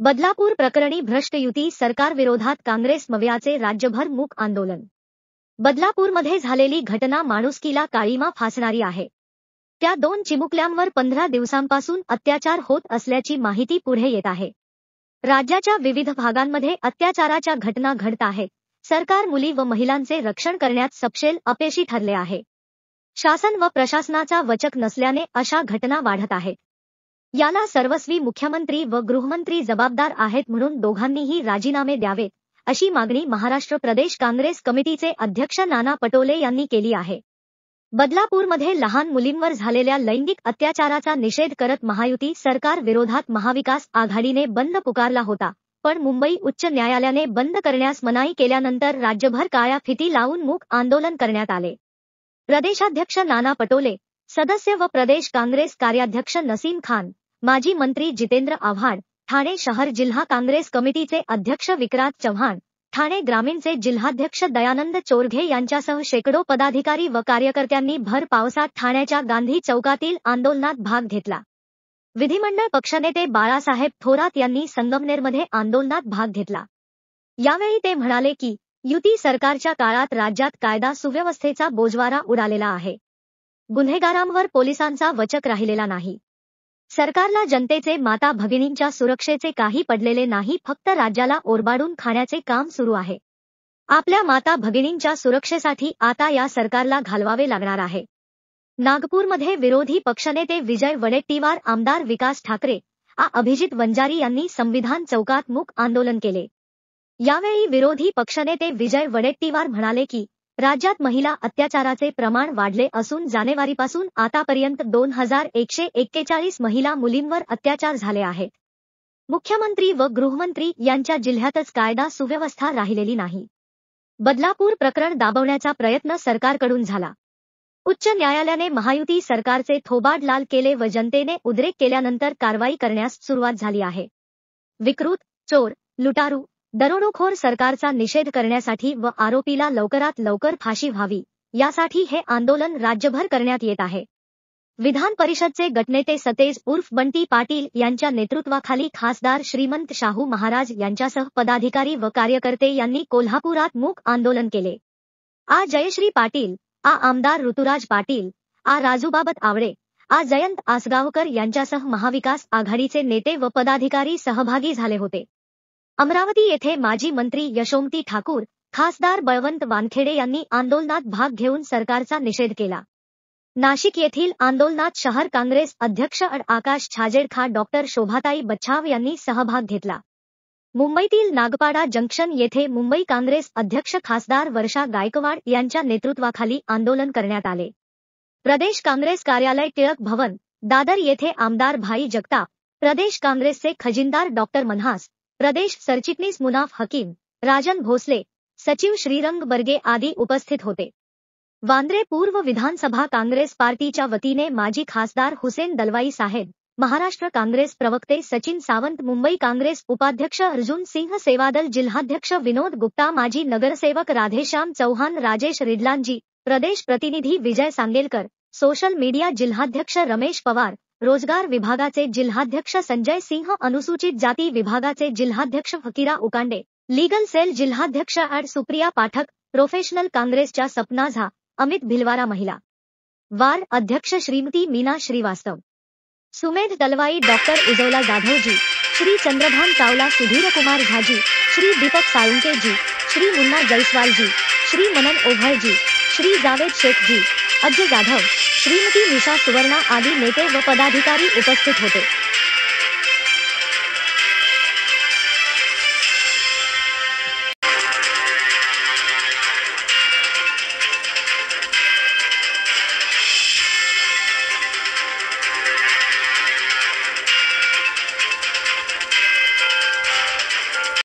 बदलापूर प्रकरणी भ्रष्ट युती सरकार विरोधात काँग्रेस मवियाचे राज्यभर मूक आंदोलन। बदलापूरमध्ये झालेली घटना माणुसकीला काळिमा फासणारी आहे। त्या दोन चिमुकल्यांवर 15 दिवसांपासून अत्याचार होत असल्याची माहिती पुढे येत आहे। राज्याच्या विविध भागांमध्ये अत्याचाराच्या घटना घडत आहेत। सरकार मुली व महिलांचे रक्षण करण्यात सपशेल अपयशी ठरले आहे। शासन व प्रशासनाचा वचक नसल्याने अशा घटना वाढत आहेत। याला सर्वस्वी मुख्यमंत्री व गृहमंत्री जबाबदार आहेत, म्हणून दोघांनीही राजीनामे द्यावेत अशी मागणी महाराष्ट्र प्रदेश काँग्रेस कमिटीचे अध्यक्ष नाना पटोले यांनी केली आहे। बदलापूरमध्ये लहान मुलींवर झालेल्या लैंगिक अत्याचाराचा निषेध करत महायुती सरकार विरोधात महाविकास आघाडीने बंद पुकारला होता, पण मुंबई उच्च न्यायालयाने बंद करण्यास मनाई केल्यानंतर राज्यभर काळ्या फिती लावून मूक आंदोलन करण्यात आले। प्रदेशाध्यक्ष नाना पटोले, सदस्य व प्रदेश काँग्रेस कार्याध्यक्ष नसीम खान, माजी मंत्री जितेंद्र आव्हाड, ठाणे शहर जिल्हा काँग्रेस कमिटीचे अध्यक्ष विक्रांत चव्हाण, ठाणे ग्रामीणचे जिल्हाध्यक्ष दयानंद चोरघे यांच्यासह शेकडो पदाधिकारी व कार्यकर्त्यांनी भर पावसात ठाण्याच्या गांधी चौकातील आंदोलनात भाग घेतला। विधिमंडळ पक्षनेते बाळासाहेब थोरात यांनी संगमनेरमध्ये आंदोलनात भाग घेतला। यावेळी ते म्हणाले की युती सरकारच्या काळात राज्यात कायदा सुव्यवस्थेचा बोजवारा उडालेला आहे। गुन्हेगारांवर पोलिसांचा वचक राहिलेला नाही। सरकारला जनतेचे माता भगिनींच्या सुरक्षेचे काही पडलेले नाही, फक्त राज्याला ओरबाडून खाण्याचे काम सुरू आहे। आपल्या माता भगिनींच्या सुरक्षेसाठी आता या सरकारला घालवावे लागणार आहे। नागपूरमध्ये विरोधी पक्षनेते विजय वडेट्टीवार, आमदार विकास ठाकरे, अभिजित वंजारी यांनी संविधान चौकात मूक आंदोलन केले। यावेळी विरोधी पक्षनेते विजय वडेट्टीवार म्हणाले की राज्यात महिला अत्याचाराचे प्रमाण वाढले असून जानेवारीपासून आतापर्यंत 2141 महिला मुलींवर अत्याचार झाले आहेत। मुख्यमंत्री व गृहमंत्री यांच्या जिल्ह्यातच कायदा सुव्यवस्था राहिलेली नाही। बदलापूर प्रकरण दाबवण्याचा प्रयत्न सरकारकडून झाला। उच्च न्यायालयाने महायुती सरकारचे थोबाड लाल केले व जनतेने उद्रेक केल्यानंतर कारवाई करण्यास सुरुवात झाली आहे। विकृत, चोर, लुटारू, दरोडेखोर सरकारचा निषेध करण्यासाठी व आरोपीला लवकरात लवकर फाशी व्हावी यासाठी हे आंदोलन राज्यभर करण्यात येत आहे। विधान परिषदचे गटनेते सतेज उर्फ बंटी पाटील यांच्या नेतृत्वाखाली खासदार श्रीमंत शाहू महाराज यांच्यासह पदाधिकारी व कार्यकर्ते यांनी कोल्हापुरात मूक आंदोलन केले। जयश्री पाटील, आमदार ऋतुराज पाटील, राजूबाबत आवडे, जयंत आसगावकर यांच्यासह महाविकास आघाडीचे नेते व पदाधिकारी सहभागी झाले होते। अमरावती येथे माजी मंत्री यशोमती ठाकूर, खासदार बळवंत वानखेडे यांनी आंदोलनात भाग घेऊन सरकारचा निषेध केला। नाशिक येथील आंदोलनात शहर काँग्रेस अध्यक्ष आकाश छाजेड, डॉक्टर शोभाताई बच्छाव यांनी सहभाग घेतला। मुंबईतील नागपाडा जंक्शन येथे मुंबई काँग्रेस अध्यक्ष खासदार वर्षा गायकवाड यांच्या नेतृत्वाखाली आंदोलन करण्यात आले। प्रदेश काँग्रेस कार्यालय टिळक भवन, दादर येथे आमदार भाई जगताप, प्रदेश काँग्रेसचे खजिनदार डॉक्टर मनहास, प्रदेश सरचिटणीस मुनाफ हकीम, राजन भोसले, सचिव श्रीरंग बर्गे आदी उपस्थित होते। वांद्रे पूर्व विधानसभा काँग्रेस पार्टीच्या वतीने माजी खासदार हुसेन दलवाई साहेब, महाराष्ट्र काँग्रेस प्रवक्ते सचिन सावंत, मुंबई काँग्रेस उपाध्यक्ष अर्जुन सिंह सेवादल, जिल्हाध्यक्ष विनोद गुप्ता, माजी नगरसेवक राधेश्याम चौहान, राजेश रिडलांजी, प्रदेश प्रतिनिधी विजय सांगेलकर, सोशल मीडिया जिल्हाध्यक्ष रमेश पवार, रोजगार विभागाचे जिल्हाध्यक्ष संजय सिंह, अनुसूचित जाती विभागाचे जिल्हाध्यक्ष फकीरा उकांडे, लीगल सेल जिल्हाध्यक्ष सुप्रिया पाठक, प्रोफेशनल काँग्रेसच्या सपना झा, अमित भिलवारा, महिला वार अध्यक्ष श्रीमती मीना श्रीवास्तव, सुमेध दलवाई, डॉक्टर उजवला जाधवजी, श्री चंद्रभान चावला, सुधीर कुमार झाजी, श्री दीपक साळुंकेजी, श्री मुन्ना जयस्वालजी, श्री मनन ओभळजी, श्री जावेद शेखजी, अजय जाधव, श्रीमती निशा सुवर्णा आदी नेते व पदाधिकारी उपस्थित होते।